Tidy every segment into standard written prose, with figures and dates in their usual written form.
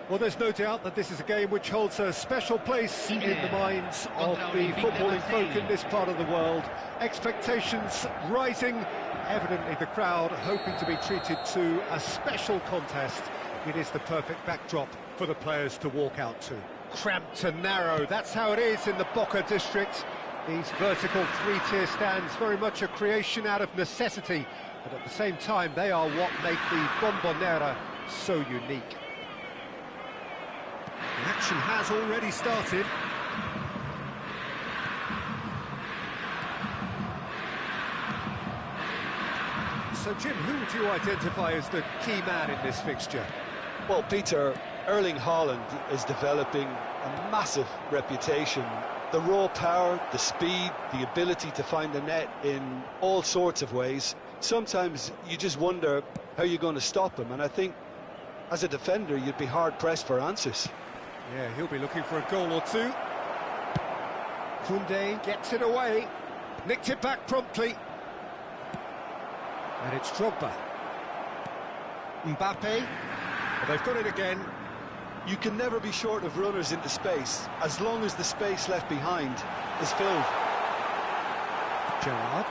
Well, there's no doubt that this is a game which holds a special place in the minds of the footballing folk in this part of the world. Expectations rising, evidently the crowd hoping to be treated to a special contest. It is the perfect backdrop for the players to walk out to. Cramped and narrow, that's how it is in the Boca district. These vertical three-tier stands, very much a creation out of necessity, but at the same time they are what make the Bombonera so unique. The action has already started. So Jim, who would you identify as the key man in this fixture? Well, Peter, Erling Haaland is developing a massive reputation. The raw power, the speed, the ability to find the net in all sorts of ways. Sometimes you just wonder how you're going to stop him, and I think as a defender you'd be hard-pressed for answers. Yeah, he'll be looking for a goal or two. Koundé gets it away, nicked it back promptly. And it's Drogba. Mbappe, well, they've got it again. You can never be short of runners into space, as long as the space left behind is filled. Gerrard.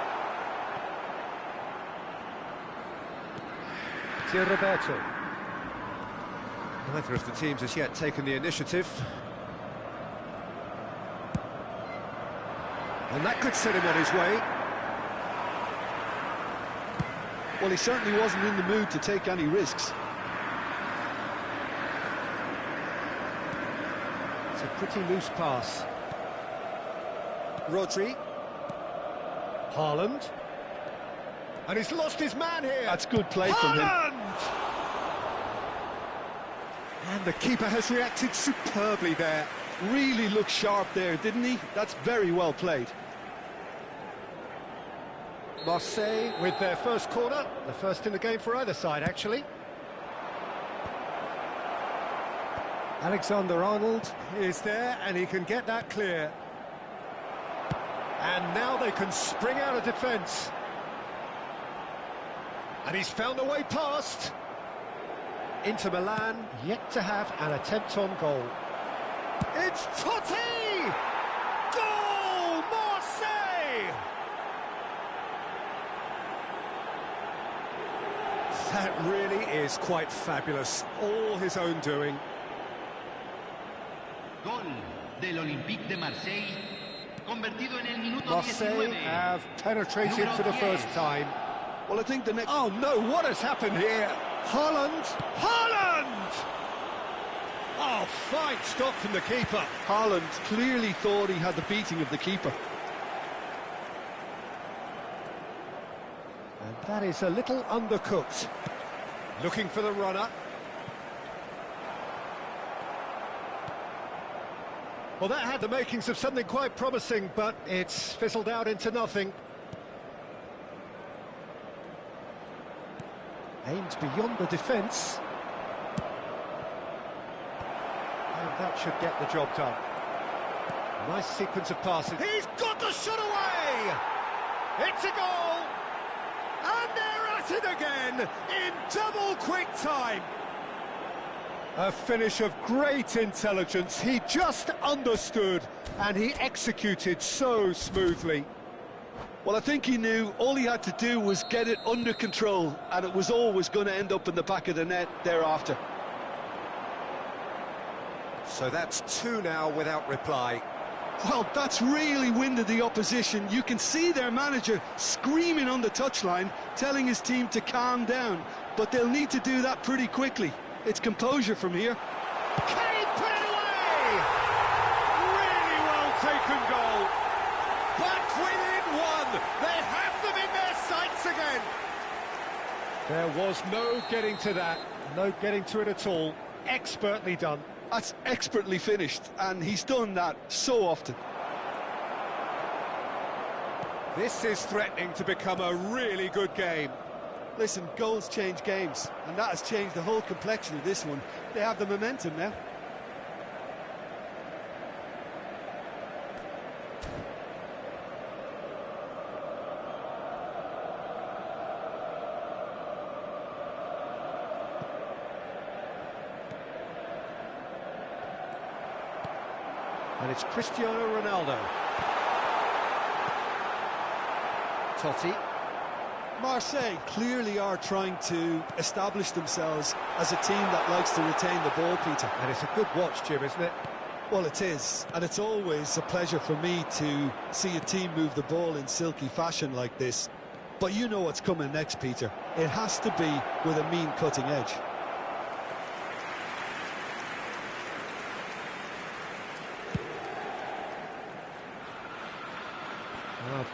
Roberto. Neither of the teams has yet taken the initiative. And that could set him on his way. Well, he certainly wasn't in the mood to take any risks. It's a pretty loose pass. Rodri. Haaland. And he's lost his man here. That's good play from him. And the keeper has reacted superbly there. Really looked sharp there, didn't he? That's very well played. Marseille with their first corner, the first in the game for either side, actually. Alexander-Arnold is there, and he can get that clear. And now they can spring out of defence. And he's found a way past. Inter Milan yet to have an attempt on goal. It's Totti! Goal! Marseille! That really is quite fabulous. All his own doing. Gol del Olympique de Marseille. Convertido en el minuto Marseille 19. have penetrated for the first time. Well, I think the next... Oh no, what has happened here? Haaland! Haaland! Oh, fine stop from the keeper. Haaland clearly thought he had the beating of the keeper. And that is a little undercooked. Looking for the runner. Well, that had the makings of something quite promising, but it's fizzled out into nothing. Aims beyond the defence. And that should get the job done. Nice sequence of passes. He's got the shot away! It's a goal! And they're at it again in double quick time. A finish of great intelligence. He just understood and he executed so smoothly. Well, I think he knew all he had to do was get it under control, and it was always going to end up in the back of the net thereafter. So that's two now without reply. Well, that's really winded the opposition. You can see their manager screaming on the touchline, telling his team to calm down, but they'll need to do that pretty quickly. It's composure from here. Kane put it away! Really well taken goal. Back within one. They have them in their sights again. There was no getting to that. No getting to it at all. Expertly done. That's expertly finished, and he's done that so often. This is threatening to become a really good game. Listen, goals change games, and that has changed the whole complexion of this one. They have the momentum now. And it's Cristiano Ronaldo. Totti. Marseille clearly are trying to establish themselves as a team that likes to retain the ball, Peter. And it's a good watch, Jim, isn't it? Well, it is, and it's always a pleasure for me to see a team move the ball in silky fashion like this. But you know what's coming next, Peter. It has to be with a mean cutting edge.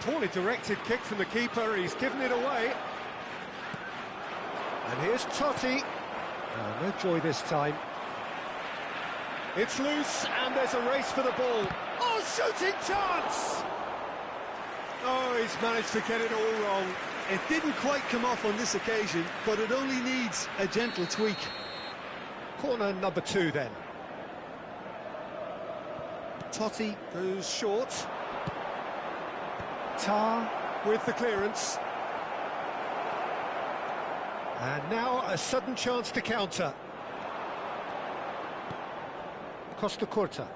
Poorly directed kick from the keeper, he's given it away. And here's Totti. No joy this time. It's loose, and there's a race for the ball. Oh, shooting chance! Oh, he's managed to get it all wrong. It didn't quite come off on this occasion, but it only needs a gentle tweak. Corner number 2 then. Totti goes short. Tar with the clearance. And now a sudden chance to counter. Costa Curta.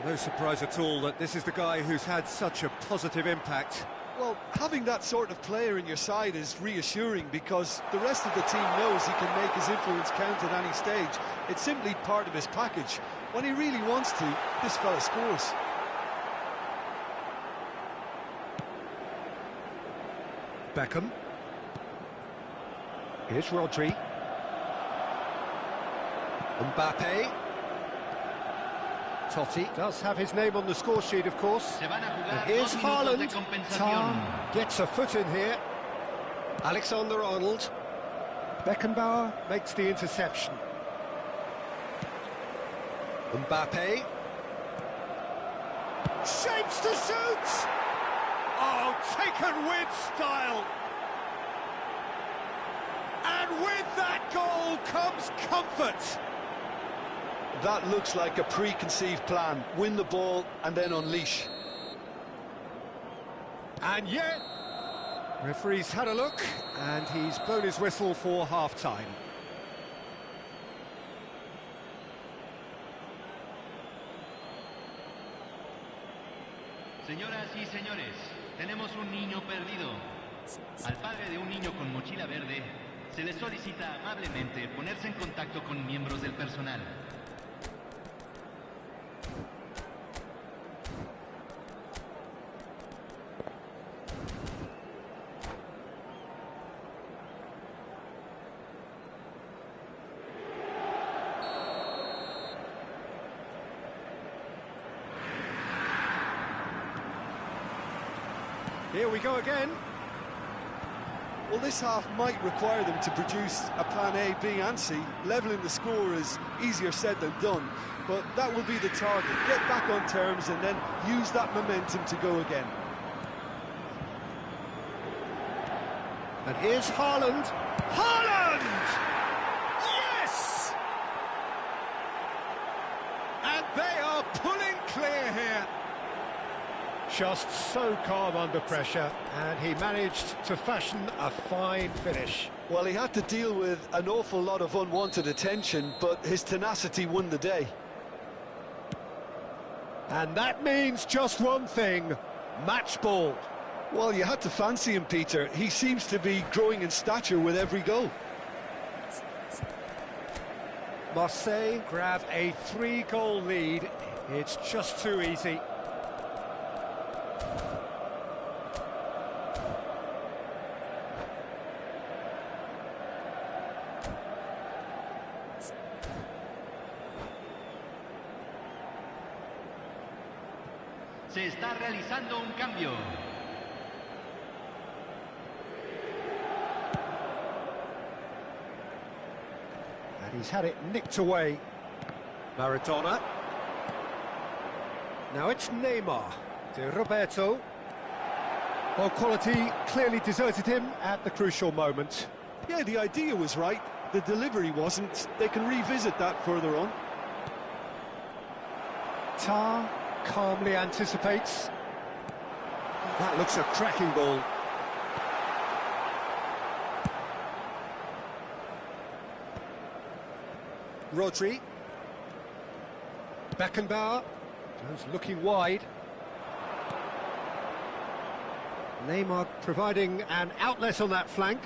No surprise at all that this is the guy who's had such a positive impact. Well, having that sort of player in your side is reassuring because the rest of the team knows he can make his influence count at any stage. It's simply part of his package. When he really wants to, this fella scores. Beckham. Here's Rodri. Mbappe. Totti does have his name on the score sheet, of course. And here's Haaland. Tar gets a foot in here. Alexander-Arnold. Beckenbauer makes the interception. Mbappe. Shapes to shoot! Oh, taken with style! And with that goal comes comfort! That looks like a preconceived plan. Win the ball and then unleash. And yet, referee's had a look and he's blown his whistle for half-time. Señoras y señores, tenemos un niño perdido. Al padre de un niño con mochila verde se le solicita amablemente ponerse en contacto con miembros del personal. Here we go again. Well, this half might require them to produce a plan A, B and C. Levelling the score is easier said than done, but that will be the target. Get back on terms and then use that momentum to go again. And here's Haaland. Haaland! Yes! And they are pulling clear here. Just so calm under pressure, and he managed to fashion a fine finish. Well, he had to deal with an awful lot of unwanted attention, but his tenacity won the day. And that means just one thing, match ball. Well, you had to fancy him, Peter. He seems to be growing in stature with every goal. Marseille grab a 3-goal lead. It's just too easy. Se está realizando un cambio. And he's had it nicked away. Maradona. Now it's Neymar. To Roberto. Well, quality clearly deserted him at the crucial moment. Yeah, the idea was right. The delivery wasn't. They can revisit that further on. Tar calmly anticipates. That looks a cracking ball. Rodri. Beckenbauer. Goes looking wide. Neymar providing an outlet on that flank.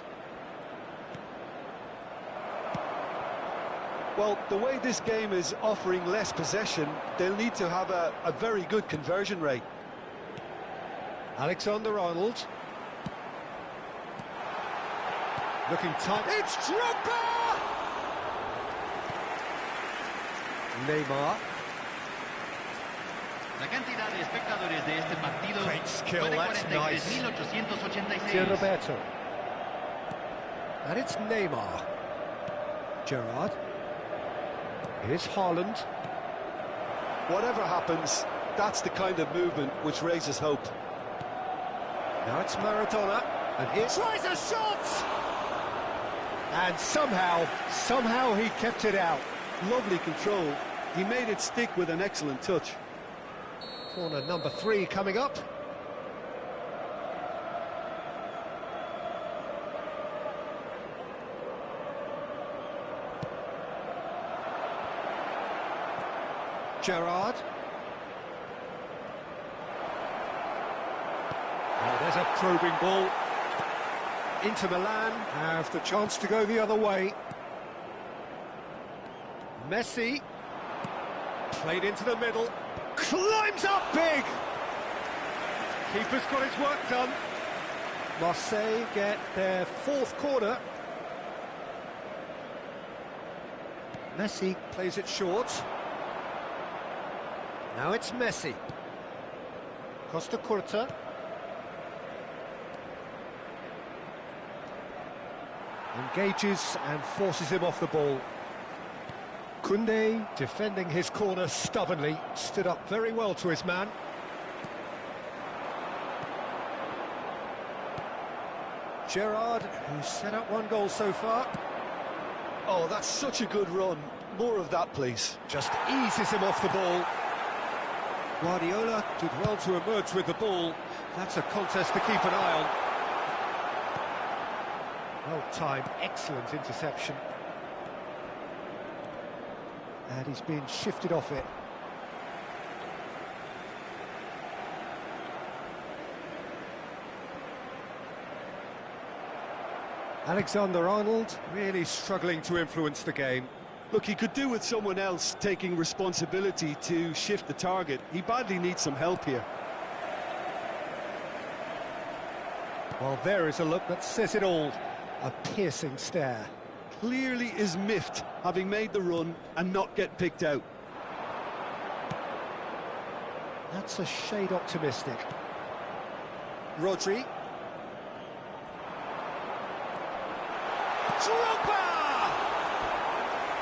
Well, the way this game is offering less possession, they'll need to have a very good conversion rate. Alexander-Arnold. Looking tight. It's Drogba! Neymar. La cantidad de espectadores de este partido Great skill, fue de that's nice. 43.886. Roberto. And it's Neymar. Gerrard. Here's Haaland. Whatever happens, that's the kind of movement which raises hope. Now it's Maradona. And he tries a shot! And somehow he kept it out. Lovely control. He made it stick with an excellent touch. Corner number 3 coming up. Gerrard. Oh, there's a probing ball. Inter Milan have the chance to go the other way. Messi. Played into the middle. Climbs up big! Keeper's got his work done. Marseille get their 4th corner. Messi plays it short. Now it's Messi. Costa Curta. Engages and forces him off the ball. Koundé, defending his corner stubbornly, stood up very well to his man. Gerrard, who's set up 1 goal so far. Oh, that's such a good run. More of that, please. Just eases him off the ball. Guardiola did well to emerge with the ball. That's a contest to keep an eye on. Well timed, excellent interception. And he's been shifted off it. Alexander-Arnold really struggling to influence the game. Look, he could do with someone else taking responsibility to shift the target. He badly needs some help here. Well, there is a look that says it all. A piercing stare. Clearly is miffed, having made the run and not get picked out. That's a shade optimistic. Rodri. Drogba!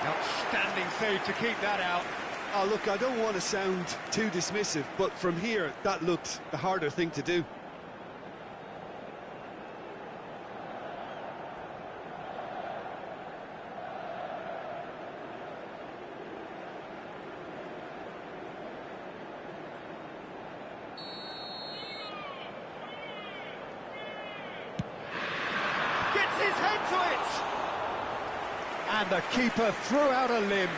Outstanding save to keep that out. Oh, look, I don't want to sound too dismissive, but from here, that looked the harder thing to do. His head to it! And the keeper threw out a limb.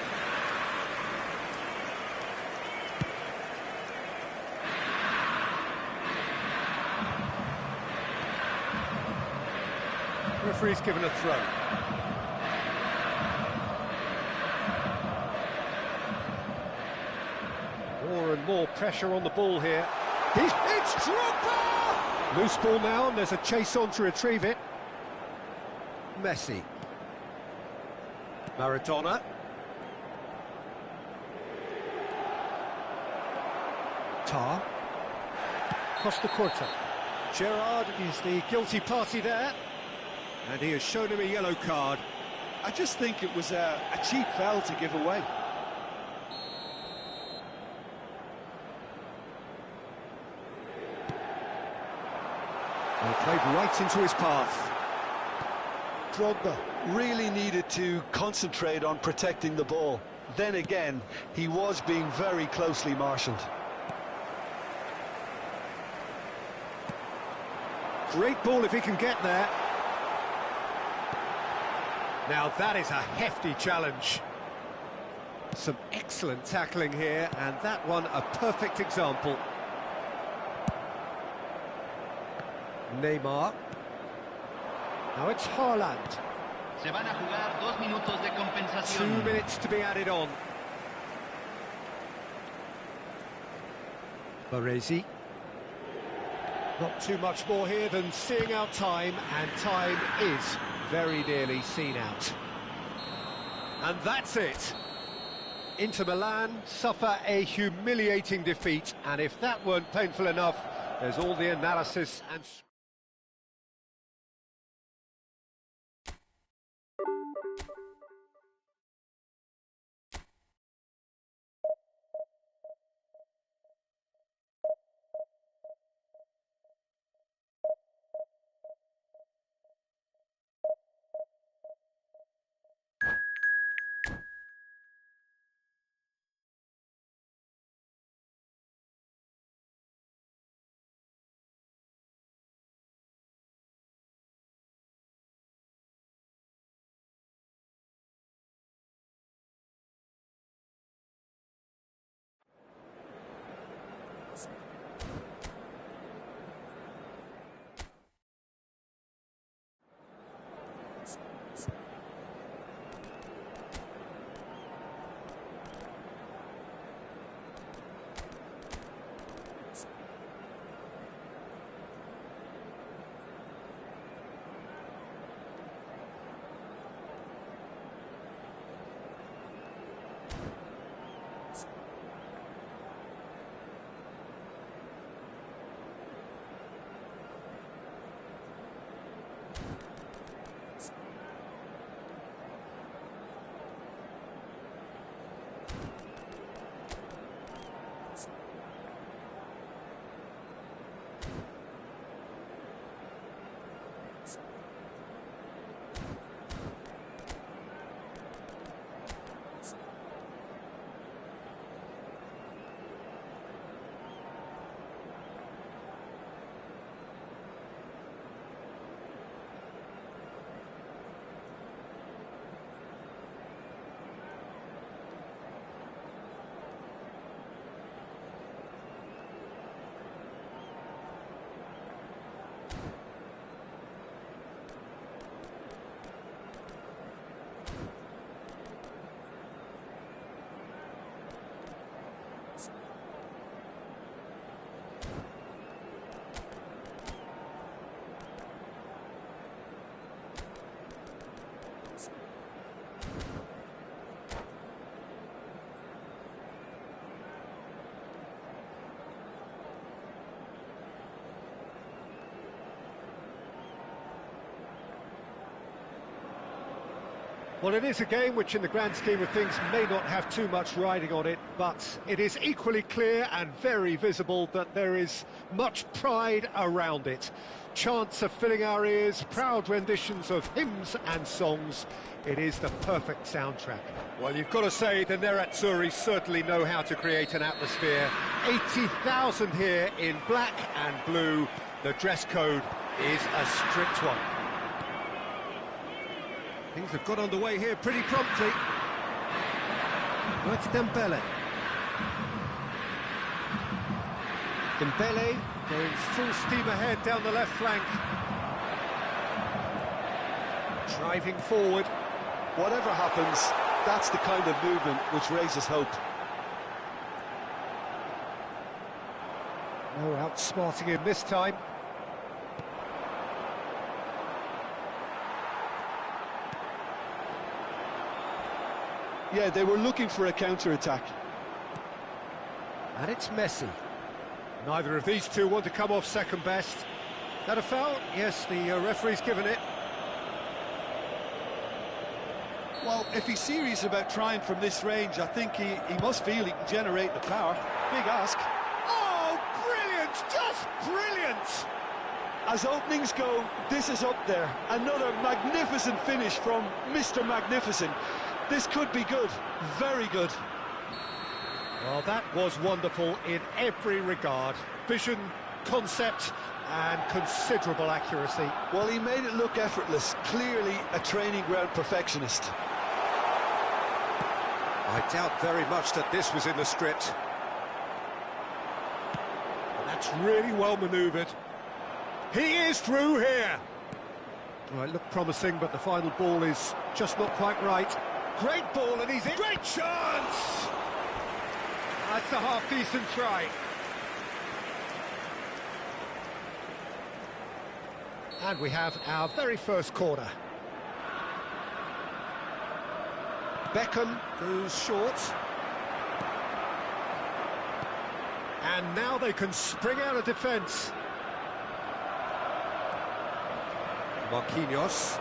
Referee's given a throw. More and more pressure on the ball here. It's Drogba! Loose ball now, and there's a chase on to retrieve it. Messi. Maradona. Tar. Costa Curta. Gerrard is the guilty party there. And he has shown him a yellow card. I just think it was a cheap foul to give away. Well, played right into his path. Drogba really needed to concentrate on protecting the ball. Then again, he was being very closely marshalled. Great ball if he can get there. Now that is a hefty challenge. Some excellent tackling here, and that one a perfect example. Neymar. Now it's Haaland. Se van a jugar 2 minutos de 2 compensación. minutes to be added on. Baresi. Not too much more here than seeing out time, and time is very nearly seen out. And that's it. Inter Milan suffer a humiliating defeat, and if that weren't painful enough, there's all the analysis and... Well, it is a game which, in the grand scheme of things, may not have too much riding on it, but it is equally clear and very visible that there is much pride around it. Chants are filling our ears, proud renditions of hymns and songs. It is the perfect soundtrack. Well, you've got to say the Nerazzurri certainly know how to create an atmosphere. 80,000 here in black and blue. The dress code is a strict one. Things have got underway here pretty promptly. Well, it's Dembele. Dembele going full steam ahead down the left flank. Driving forward. Whatever happens, that's the kind of movement which raises hope. No outsmarting him this time. Yeah, they were looking for a counter-attack. And it's Messi. Neither of these two want to come off second best. That a foul? Yes, the referee's given it. Well, if he's serious about trying from this range, I think he must feel he can generate the power. Big ask. Oh, brilliant! Just brilliant! As openings go, this is up there. Another magnificent finish from Mr. Magnificent. This could be good, very good. Well, that was wonderful in every regard. Vision, concept, and considerable accuracy. Well, he made it look effortless. Clearly a training ground perfectionist. I doubt very much that this was in the script. And that's really well manoeuvred. He is through here. Well, it looked promising, but the final ball is just not quite right. Great ball, and he's in. Great chance! That's a half-decent try. And we have our very first corner. Beckham goes short. And now they can spring out of defence. Marquinhos.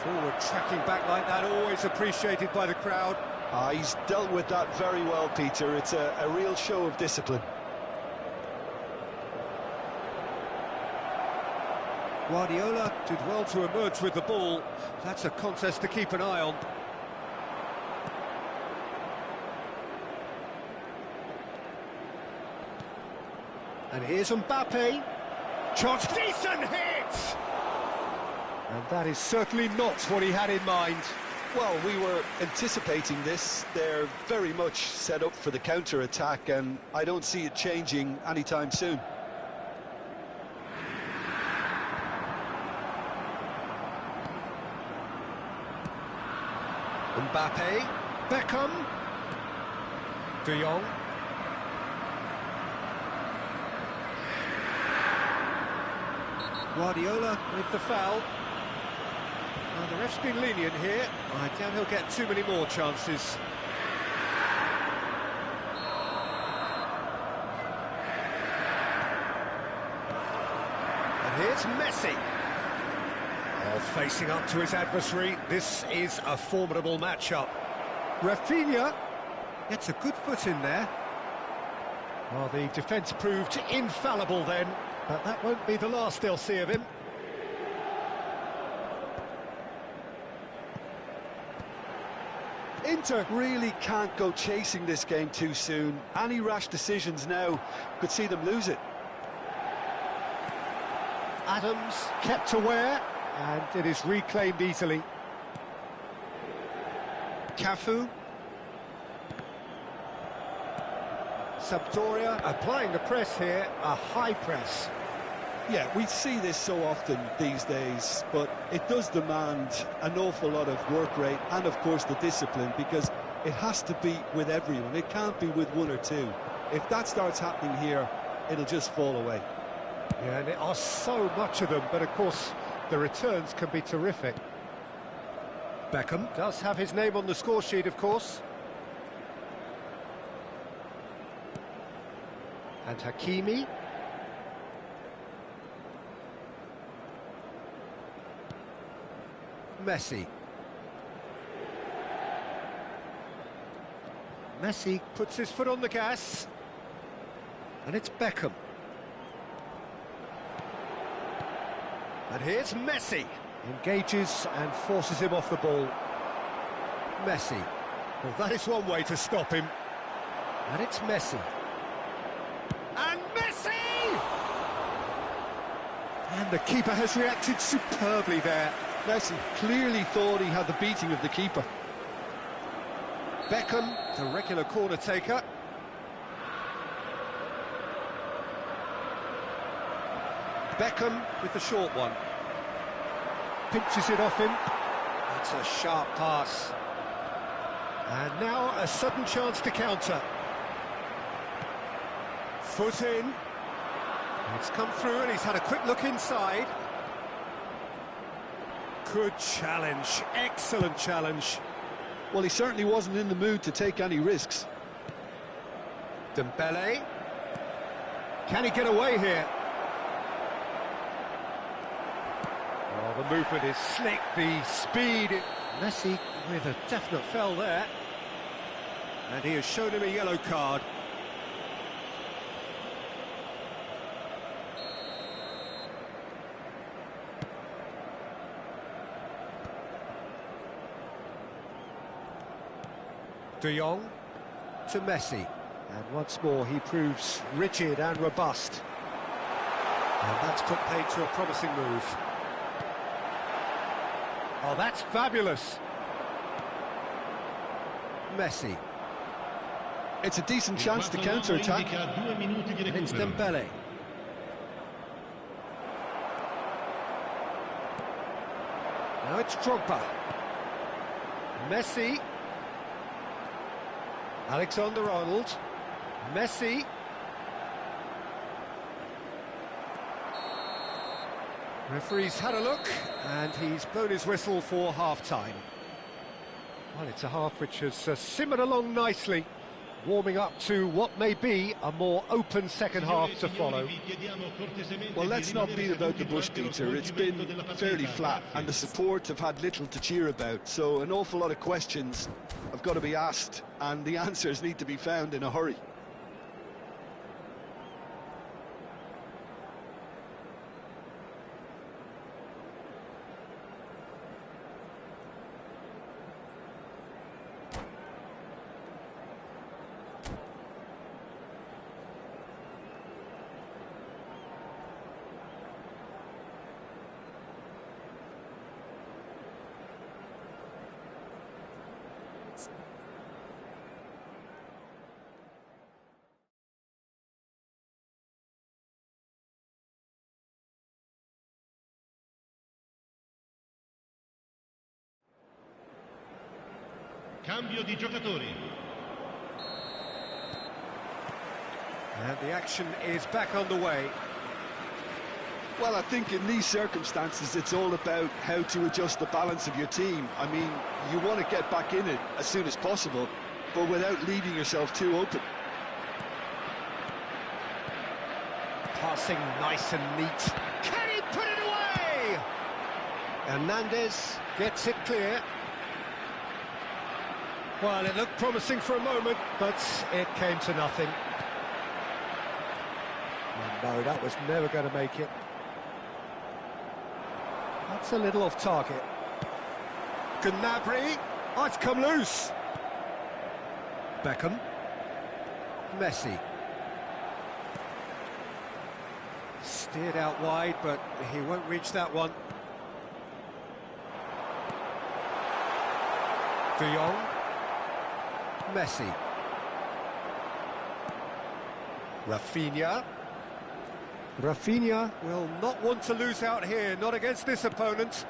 Forward tracking back like that, always appreciated by the crowd. He's dealt with that very well, Peter. It's a real show of discipline. Guardiola did well to emerge with the ball. That's a contest to keep an eye on. And here's Mbappe. Chance, decent hit! And that is certainly not what he had in mind. Well, we were anticipating this. They're very much set up for the counter-attack, and I don't see it changing anytime soon. Mbappe, Beckham, De Jong. Guardiola with the foul. Well, the ref's been lenient here. I doubt he'll get too many more chances. And here's Messi. Facing up to his adversary, this is a formidable matchup. Rafinha gets a good foot in there. Well, the defence proved infallible then, but that won't be the last they'll see of him. Inter really can't go chasing this game too soon. Any rash decisions now could see them lose it. Adams kept aware. And it is reclaimed easily. Cafu. Sampdoria applying the press here, a high press. Yeah, we see this so often these days, but it does demand an awful lot of work rate and, of course, the discipline, because it has to be with everyone. It can't be with one or two. If that starts happening here, it'll just fall away. Yeah, and there are so much of them, but, of course, the returns can be terrific. Beckham does have his name on the score sheet, of course. And Hakimi. Messi. Messi puts his foot on the gas. And it's Beckham. And here's Messi. Engages and forces him off the ball. Messi. Well, that is one way to stop him. And it's Messi. And Messi! And the keeper has reacted superbly there. Messi clearly thought he had the beating of the keeper. Beckham, the regular corner taker. Beckham with the short one. Pinches it off him. That's a sharp pass. And now a sudden chance to counter. Foot in. It's come through and he's had a quick look inside. Good challenge. Excellent challenge. Well, he certainly wasn't in the mood to take any risks. Dembele. Can he get away here? Oh, the movement is slick, the speed. Messi with a definite foul there. And he has shown him a yellow card. De Jong to Messi. And once more he proves rigid and robust. And that's put paid to a promising move. Oh, that's fabulous. Messi. It's a decent chance to counter-attack. It's Dembele. Now it's Drogba. Messi. Alexander-Arnold. Messi. Referee's had a look, and he's blown his whistle for half-time. Well, it's a half which has simmered along nicely, warming up to what may be a more open second half to follow. Well, let's not beat about the bush, Peter. It's been fairly flat, and the support have had little to cheer about, so an awful lot of questions have got to be asked, and the answers need to be found in a hurry. Cambio di giocatori. And the action is back underway. Well, I think in these circumstances, it's all about how to adjust the balance of your team. I mean, you want to get back in it as soon as possible, but without leaving yourself too open. Passing nice and neat. Can he put it away? Hernandez gets it clear. Well, it looked promising for a moment, but it came to nothing. And no, that was never going to make it. That's a little off target. Gnabry. Oh, it's come loose. Beckham. Messi. Steered out wide, but he won't reach that one. De Jong. Messi. Rafinha. Rafinha will not want to lose out here, not against this opponent.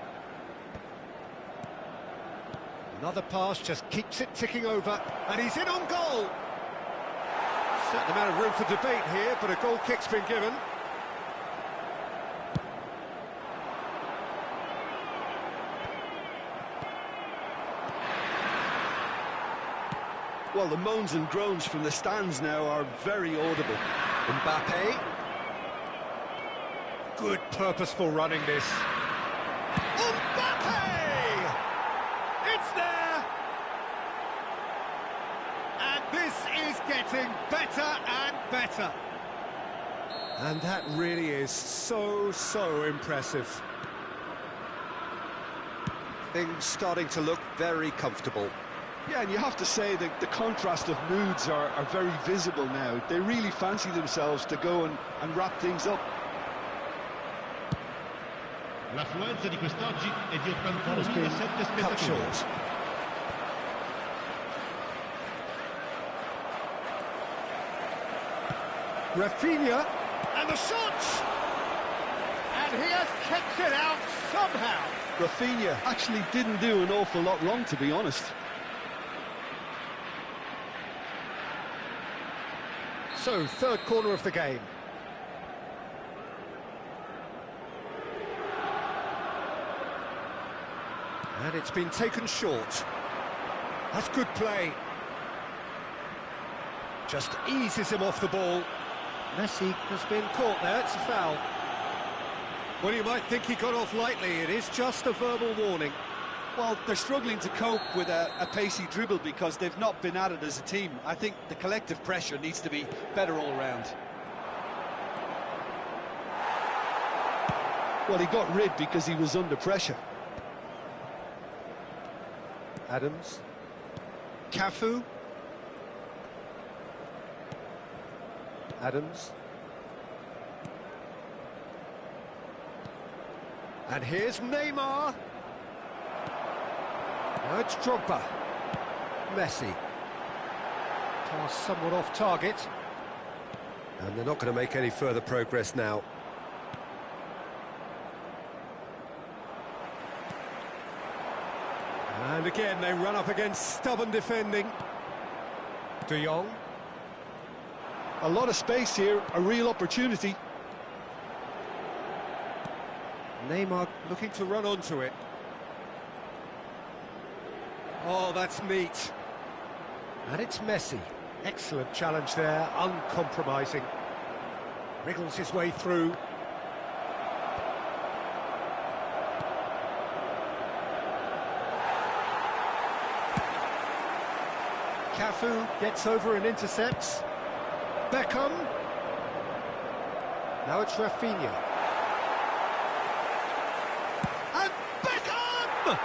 Another pass just keeps it ticking over, and he's in on goal. Certain amount of room for debate here, but a goal kick's been given. Well, the moans and groans from the stands now are very audible. Mbappe. Good purposeful running this. Mbappe! It's there! And this is getting better and better. And that really is so impressive. Things starting to look very comfortable. Yeah, and you have to say that the contrast of moods are very visible now. They really fancy themselves to go and wrap things up. L'affluenza di quest'oggi è di Has been 81.007 cut spettatori. short. Rafinha, and the shot! And he has kept it out somehow. Rafinha actually didn't do an awful lot wrong, to be honest. So, third corner of the game. And it's been taken short. That's good play. Just eases him off the ball. Messi has been caught there, it's a foul. Well, you might think he got off lightly, it is just a verbal warning. Well, they're struggling to cope with a pacey dribble because they've not been at it as a team. I think the collective pressure needs to be better all round. Well, he got rid because he was under pressure. Adams. Cafu. Adams. And here's Neymar. Now it's Drogba. Messi. Pass somewhat off target. And they're not going to make any further progress now. And again, they run up against stubborn defending. De Jong. A lot of space here, a real opportunity. Neymar looking to run onto it. Oh, that's neat. And it's Messi. Excellent challenge there, uncompromising. Wriggles his way through. Cafu gets over and intercepts. Beckham. Now it's Rafinha. And Beckham!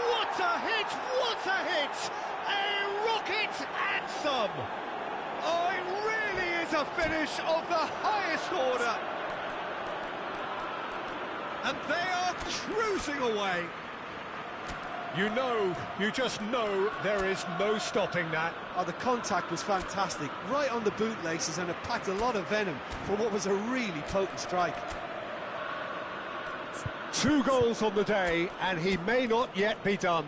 What a hit! What a hit! A rocket and some! Oh, it really is a finish of the highest order. And they are cruising away. You just know there is no stopping that. Oh, the contact was fantastic, right on the bootlaces, and it packed a lot of venom for what was a really potent strike. 2 goals on the day, and he may not yet be done.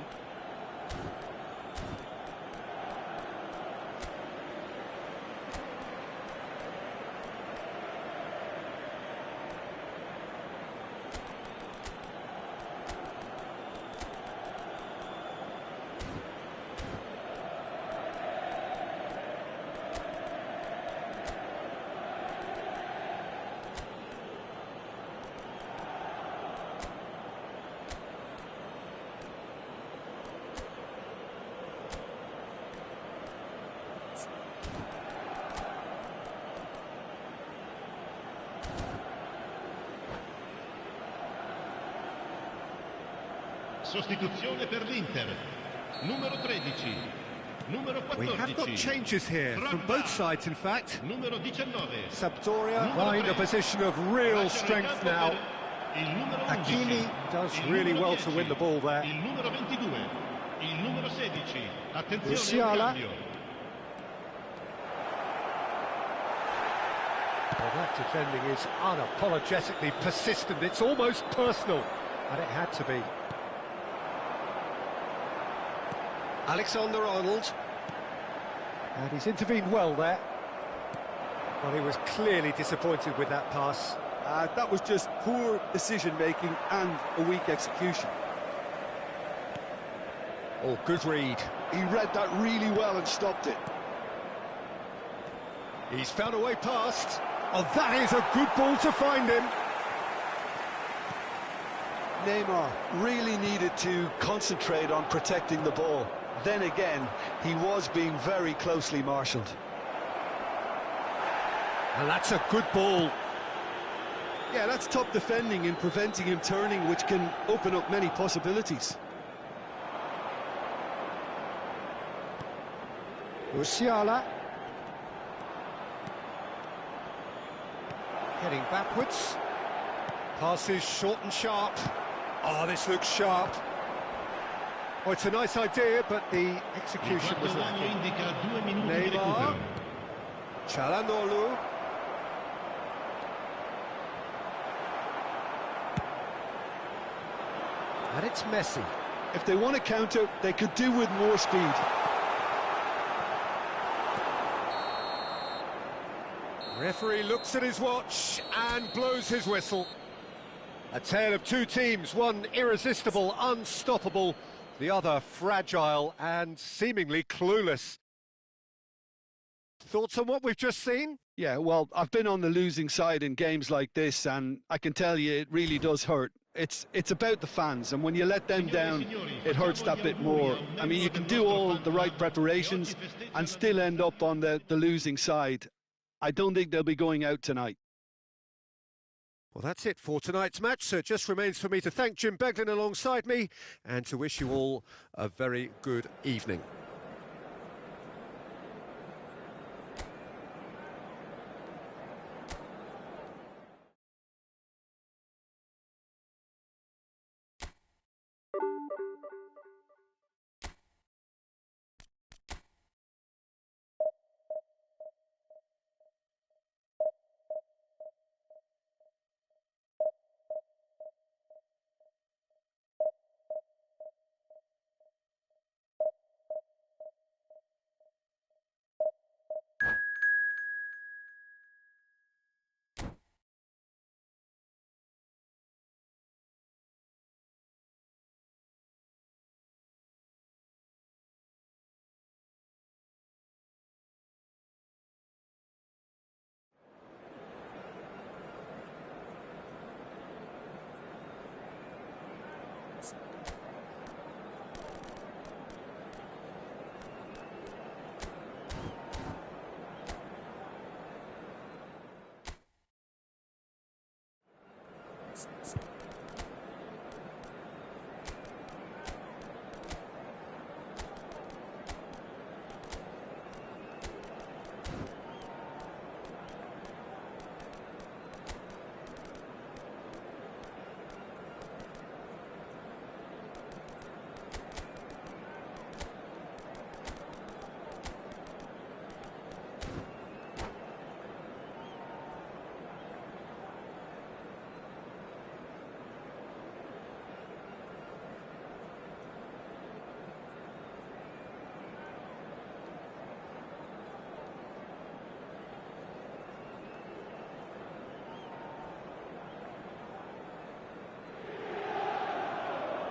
Sostituzione per l'Inter. Numero 13. Numero 14. We have got changes here from both sides, in fact. Numero 19. Sampdoria find a position of real strength now. Hakimi does really well to win the ball there. Il numero 22. Il numero 16. Attenzione al Musiala. cambio. Well, that defending is unapologetically persistent. It's almost personal, and it had to be. Alexander-Arnold. And he's intervened well there. But he was clearly disappointed with that pass. That was just poor decision-making and a weak execution. Oh, good read. He read that really well and stopped it. He's found a way past. Oh, that is a good ball to find him. Neymar really needed to concentrate on protecting the ball. Then again, he was being very closely marshalled. And that's a good ball. Yeah, that's top defending and preventing him turning, which can open up many possibilities. Musiala. Heading backwards. Passes short and sharp. Oh, this looks sharp. Well, it's a nice idea, but the execution was lacking. Indica 2 minuti di Neymar. recupero. Çalhanoğlu. And it's Messi. If they want to counter, they could do with more speed. Referee looks at his watch and blows his whistle. A tale of 2 teams, one irresistible, unstoppable, the other fragile and seemingly clueless. Thoughts on what we've just seen? Yeah, well, I've been on the losing side in games like this, and I can tell you it really does hurt. It's about the fans, and when you let them down, it hurts that bit more. I mean, you can do all the right preparations and still end up on the losing side. I don't think they'll be going out tonight. Well, that's it for tonight's match, so it just remains for me to thank Jim Beglin alongside me and to wish you all a very good evening.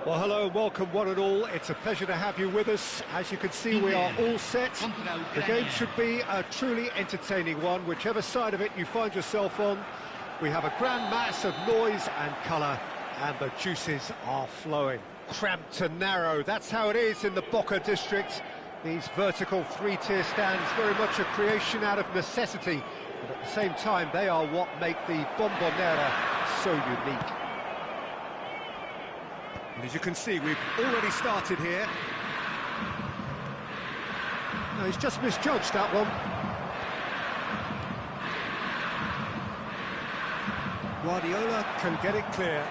Well, hello, welcome one and all. It's a pleasure to have you with us. As you can see, we are all set. The game should be a truly entertaining one, whichever side of it you find yourself on. We have a grand mass of noise and colour, and the juices are flowing. Cramped and narrow, that's how it is in the Boca district. These vertical three-tier stands, very much a creation out of necessity, but at the same time, they are what make the Bombonera so unique. And as you can see, we've already started here. No, he's just misjudged that one. Guardiola can get it clear.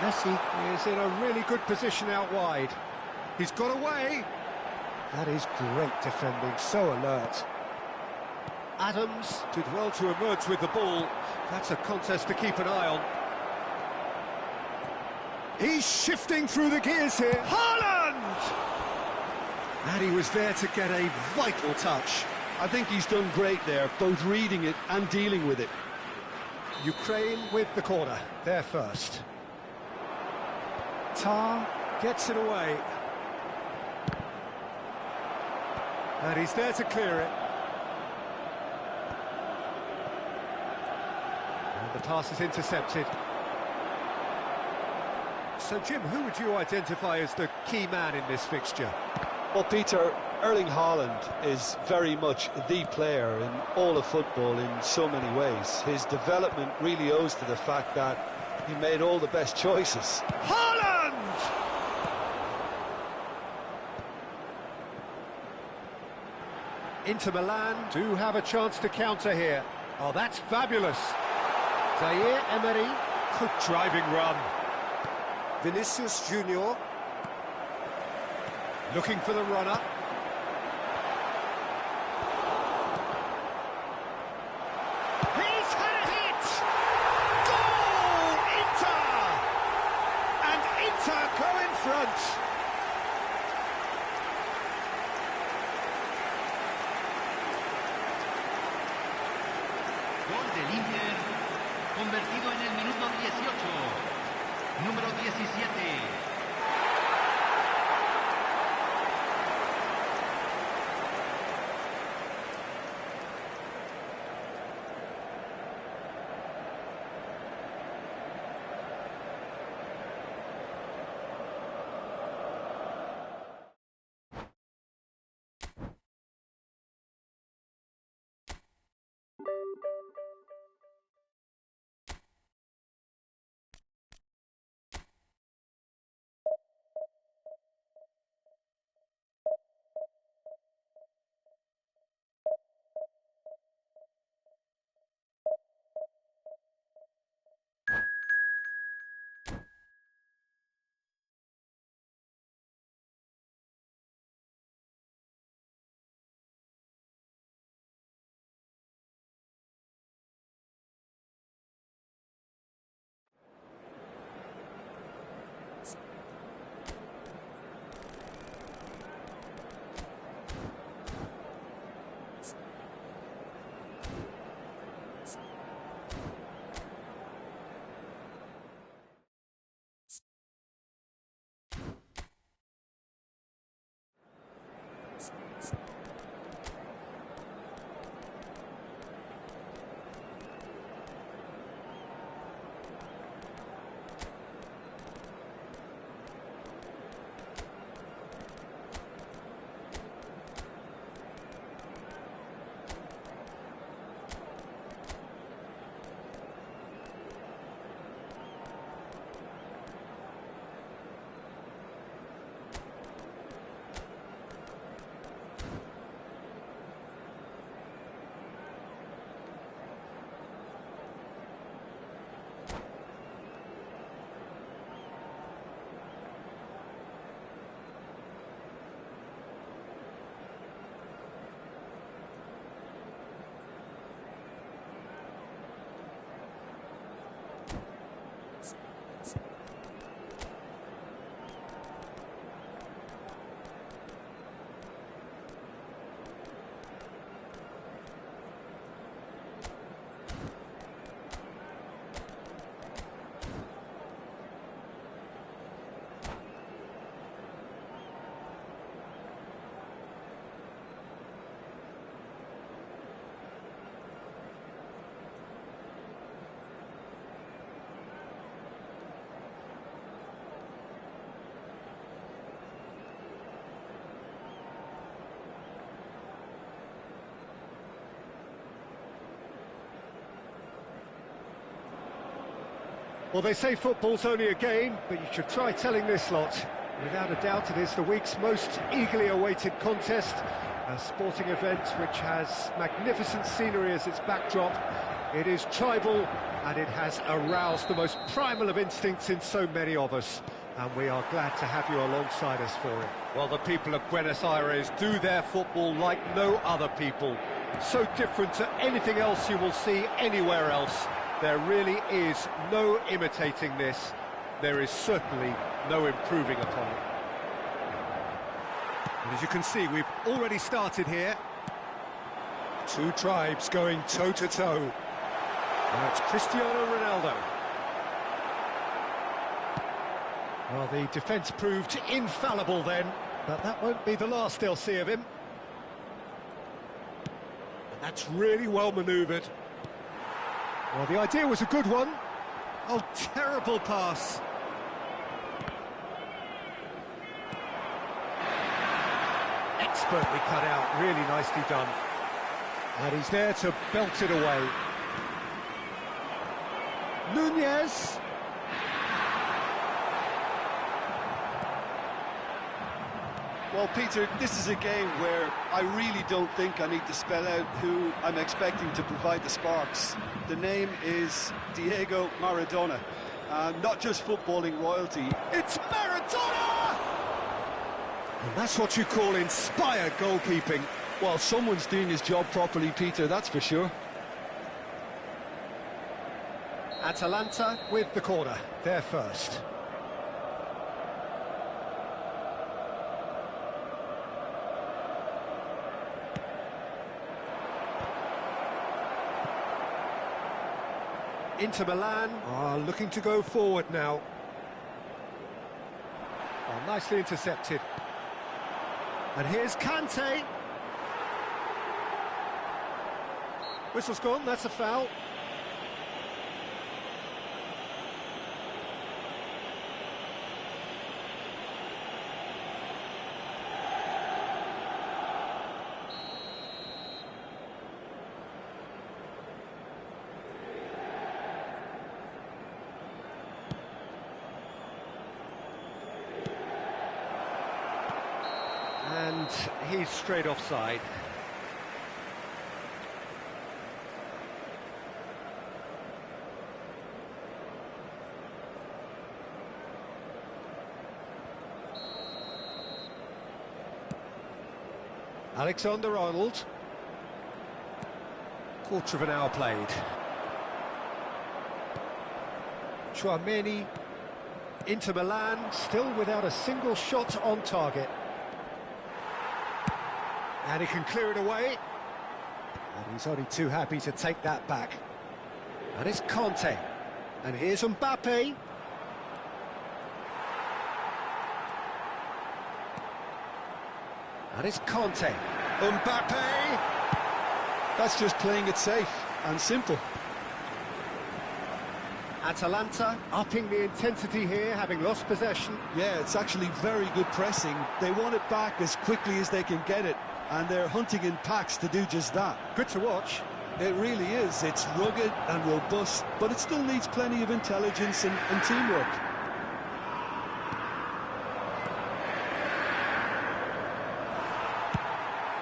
Messi is in a really good position out wide. He's got away. That is great defending, so alert. Adams did well to emerge with the ball. That's a contest to keep an eye on. He's shifting through the gears here. Haaland! And he was there to get a vital touch. I think he's done great there, both reading it and dealing with it. Ukraine with the corner, there first. Tar gets it away. And he's there to clear it. And the pass is intercepted. So, Jim, who would you identify as the key man in this fixture? Well, Peter, Erling Haaland is very much the player in all of football in so many ways. His development really owes to the fact that he made all the best choices. Haaland! Inter Milan do have a chance to counter here. Oh, that's fabulous. Zaire Emery, good driving run. Vinicius Junior looking for the runner. He's had a hit! Goal! Inter! And Inter go in front. Gol del Inter, convertido en el minuto 18. Número 17. Well, they say football's only a game, but you should try telling this lot. Without a doubt, it is the week's most eagerly awaited contest, a sporting event which has magnificent scenery as its backdrop. It is tribal, and it has aroused the most primal of instincts in so many of us. And we are glad to have you alongside us for it. Well, the people of Buenos Aires do their football like no other people. So different to anything else you will see anywhere else. There really is no imitating this. There is certainly no improving upon it. And as you can see, we've already started here. Two tribes going toe-to-toe. Now it's Cristiano Ronaldo. Well, the defence proved infallible then, but that won't be the last they'll see of him. And that's really well manoeuvred. Well, the idea was a good one. Oh, terrible pass. Expertly cut out, really nicely done. And he's there to belt it away. Nunez. Well, Peter, this is a game where I really don't think I need to spell out who I'm expecting to provide the sparks. The name is Diego Maradona. Not just footballing royalty. It's Maradona! And that's what you call inspired goalkeeping. Well, someone's doing his job properly, Peter, that's for sure. Atalanta with the corner, they're first. Inter Milan are looking to go forward now. Oh, nicely intercepted. And here's Kante. Whistle's gone, that's a foul. And he's straight offside. Alexander-Arnold. Quarter of an hour played. Tchouaméni. Inter Milan still without a single shot on target. And he can clear it away. And he's only too happy to take that back. And it's Kante. And here's Mbappe. And it's Kante. Mbappe! That's just playing it safe and simple. Atalanta upping the intensity here, having lost possession. Yeah, it's actually very good pressing. They want it back as quickly as they can get it, and they're hunting in packs to do just that. Good to watch. It really is. It's rugged and robust, but it still needs plenty of intelligence and teamwork.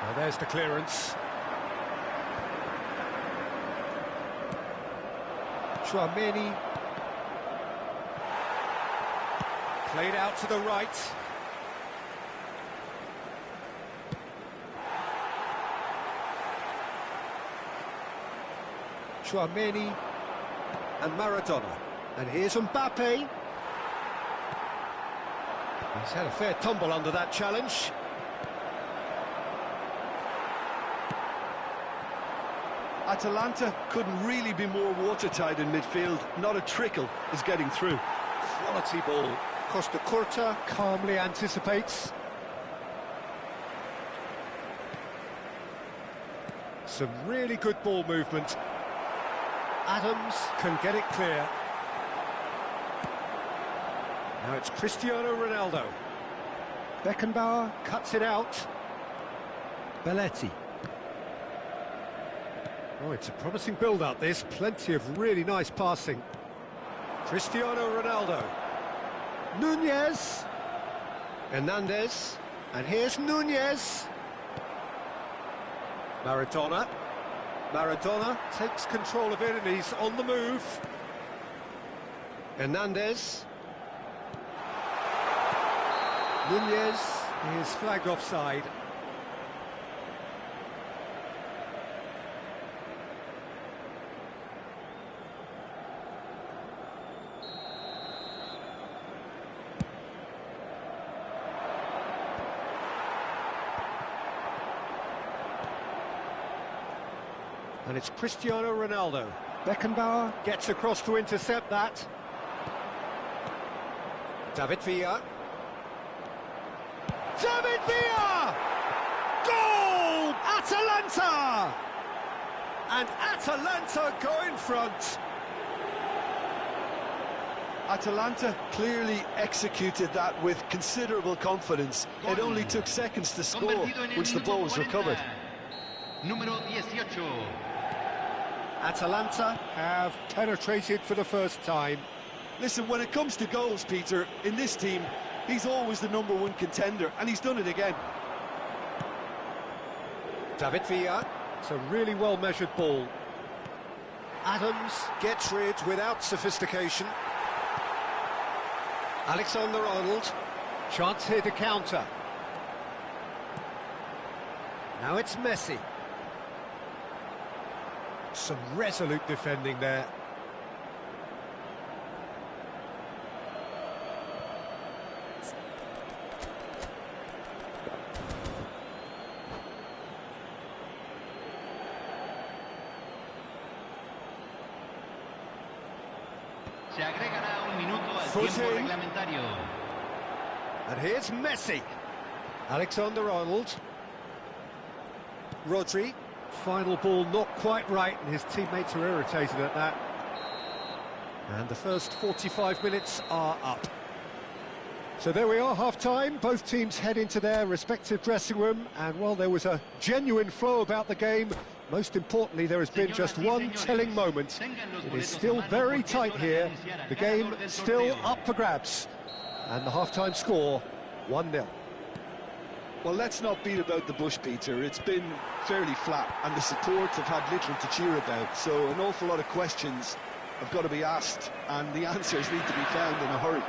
Well, there's the clearance. Tchouaméni. Played out to the right. Tchouaméni and Maradona. And here's Mbappe. He's had a fair tumble under that challenge. Atalanta couldn't really be more watertight in midfield. Not a trickle is getting through. Quality ball. Costa Curta calmly anticipates. Some really good ball movement. Adams can get it clear. Now it's Cristiano Ronaldo. Beckenbauer cuts it out. Belletti. Oh, it's a promising build-up, this. Plenty of really nice passing. Cristiano Ronaldo. Nunez. Hernandez. And here's Nunez. Maradona. Maradona takes control of it and he's on the move. Hernandez. Nunez is flagged offside. And it's Cristiano Ronaldo. Beckenbauer gets across to intercept that. David Villa. David Villa! Goal! Atalanta! And Atalanta go in front. Atalanta clearly executed that with considerable confidence. It only took seconds to score once the ball was recovered. Número 18. Atalanta have penetrated for the first time. Listen, when it comes to goals, Peter, in this team, he's always the #1 contender, and he's done it again. David Villa. It's a really well-measured ball. Adams gets rid without sophistication. Alexander-Arnold. Chance here to counter. Now it's Messi. Some resolute defending there. Se agregará un minuto al tiempo reglamentario. And here's Messi. Alexander-Arnold. Rodri. Final ball not quite right, and his teammates are irritated at that. And the first 45 minutes are up. So there we are, half-time. Both teams head into their respective dressing room, and while there was a genuine flow about the game, most importantly, there has been just one telling moment. It is still very tight here. The game still up for grabs. And the half-time score, 1-0. Well, let's not beat about the bush, Peter. It's been fairly flat, and the support have had little to cheer about. So an awful lot of questions have got to be asked, and the answers need to be found in a hurry.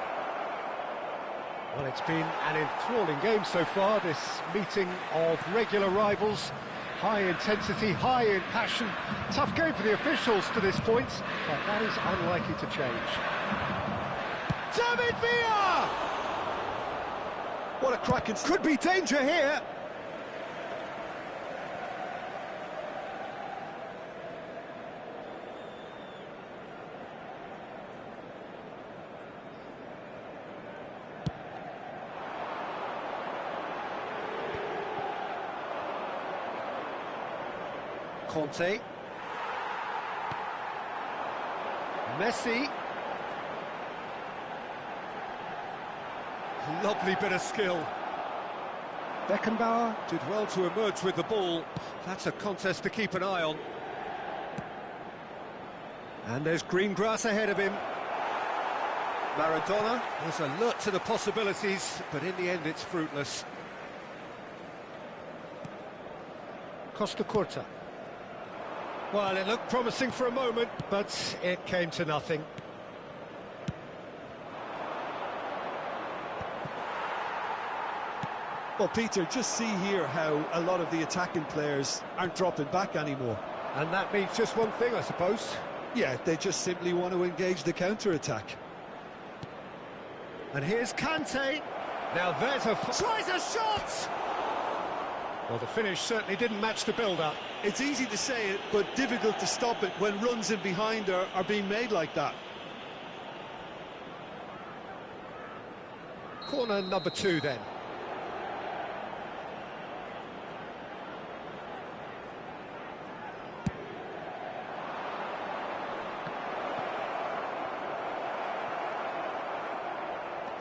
Well, it's been an enthralling game so far, this meeting of regular rivals. High intensity, high in passion. Tough game for the officials to this point, but that is unlikely to change. David Villa! What a cracking... Could be danger here. Conte. Messi. Lovely bit of skill. Beckenbauer did well to emerge with the ball. That's a contest to keep an eye on. And there's green grass ahead of him. Maradona was alert to the possibilities, but in the end it's fruitless. Costa Curta. Well, it looked promising for a moment, but it came to nothing. Well, Peter, just see here how a lot of the attacking players aren't dropping back anymore. And that means just one thing, I suppose. Yeah, they just simply want to engage the counter-attack. And here's Kante. Now there's a... tries a shot! Well, the finish certainly didn't match the build-up. It's easy to say it, but difficult to stop it when runs in behind are being made like that. Corner number 2 then.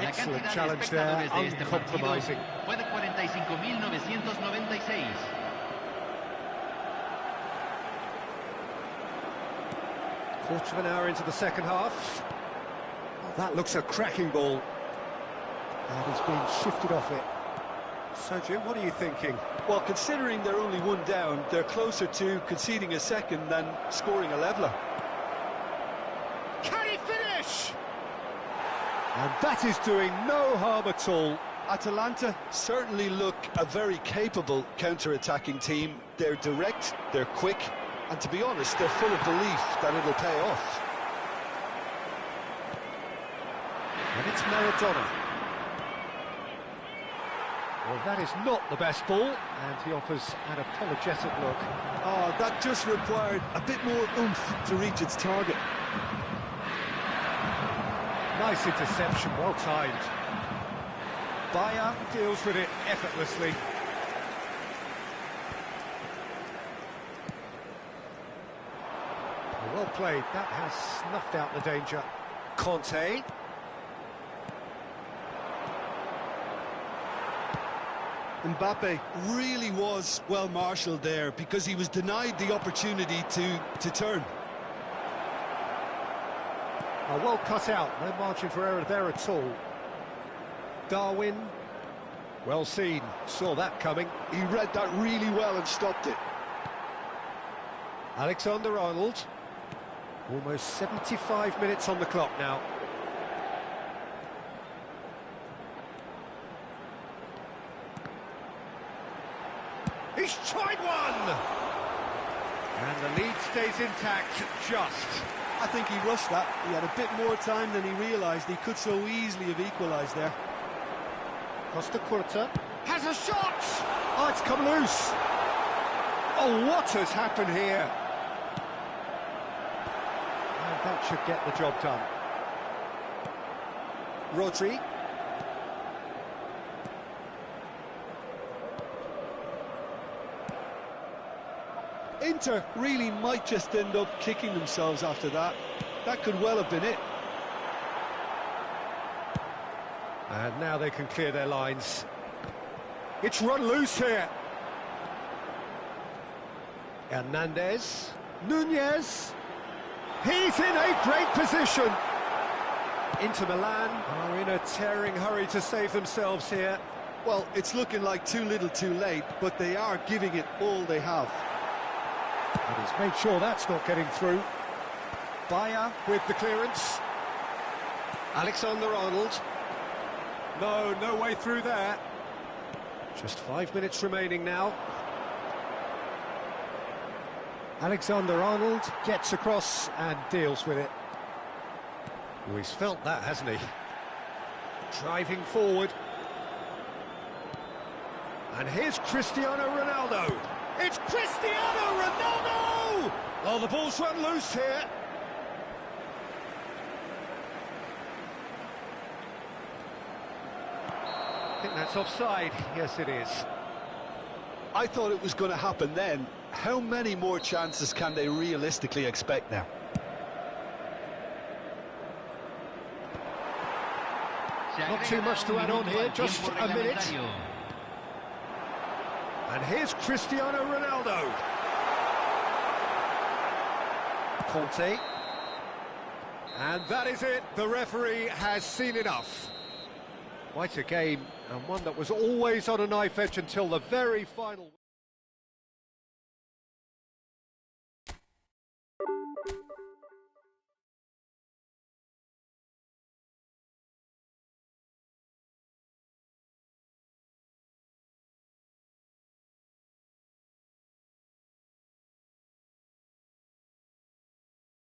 Excellent challenge there, uncompromising. Fue de 45.996. Quarter of an hour into the second half. That looks a cracking ball. And he's been shifted off it. So, Jim, what are you thinking? Well, considering they're only one down, they're closer to conceding a second than scoring a leveller. Can he finish? And that is doing no harm at all. Atalanta certainly look a very capable counter-attacking team. They're direct, they're quick, and to be honest, they're full of belief that it'll pay off. And it's Maradona. Well, that is not the best ball, and he offers an apologetic look. Oh, that just required a bit more oomph to reach its target. Nice interception, well timed. Bayer deals with it effortlessly. Well played, that has snuffed out the danger. Conte. Mbappe really was well marshalled there because he was denied the opportunity to turn. Well cut out, no margin for error there at all. Darwin, well seen, saw that coming. He read that really well and stopped it. Alexander-Arnold, almost 75 minutes on the clock now. He's tried one! And the lead stays intact, just. I think he rushed that. He had a bit more time than he realised. He could so easily have equalised there. Costa Curta has a shot! Oh, it's come loose. Oh, what has happened here? And that should get the job done. Rodri. Inter really might just end up kicking themselves after that. That could well have been it. And now they can clear their lines. It's run loose here. Hernandez. Nunez. He's in a great position. Inter Milan are in a tearing hurry to save themselves here. Well, it's looking like too little too late, but they are giving it all they have. And he's made sure that's not getting through. Bayer with the clearance. Alexander-Arnold. No way through there. Just 5 minutes remaining now. Alexander-Arnold gets across and deals with it. Oh, he's felt that, hasn't he? Driving forward. And here's Cristiano Ronaldo. It's Cristiano Ronaldo! Oh, the ball's run loose here. I think that's offside. Yes, it is. I thought it was going to happen then. How many more chances can they realistically expect now? Not too much to add on here, just a minute. And here's Cristiano Ronaldo. Conte. And that is it. The referee has seen enough. Quite a game, and one that was always on a knife edge until the very final...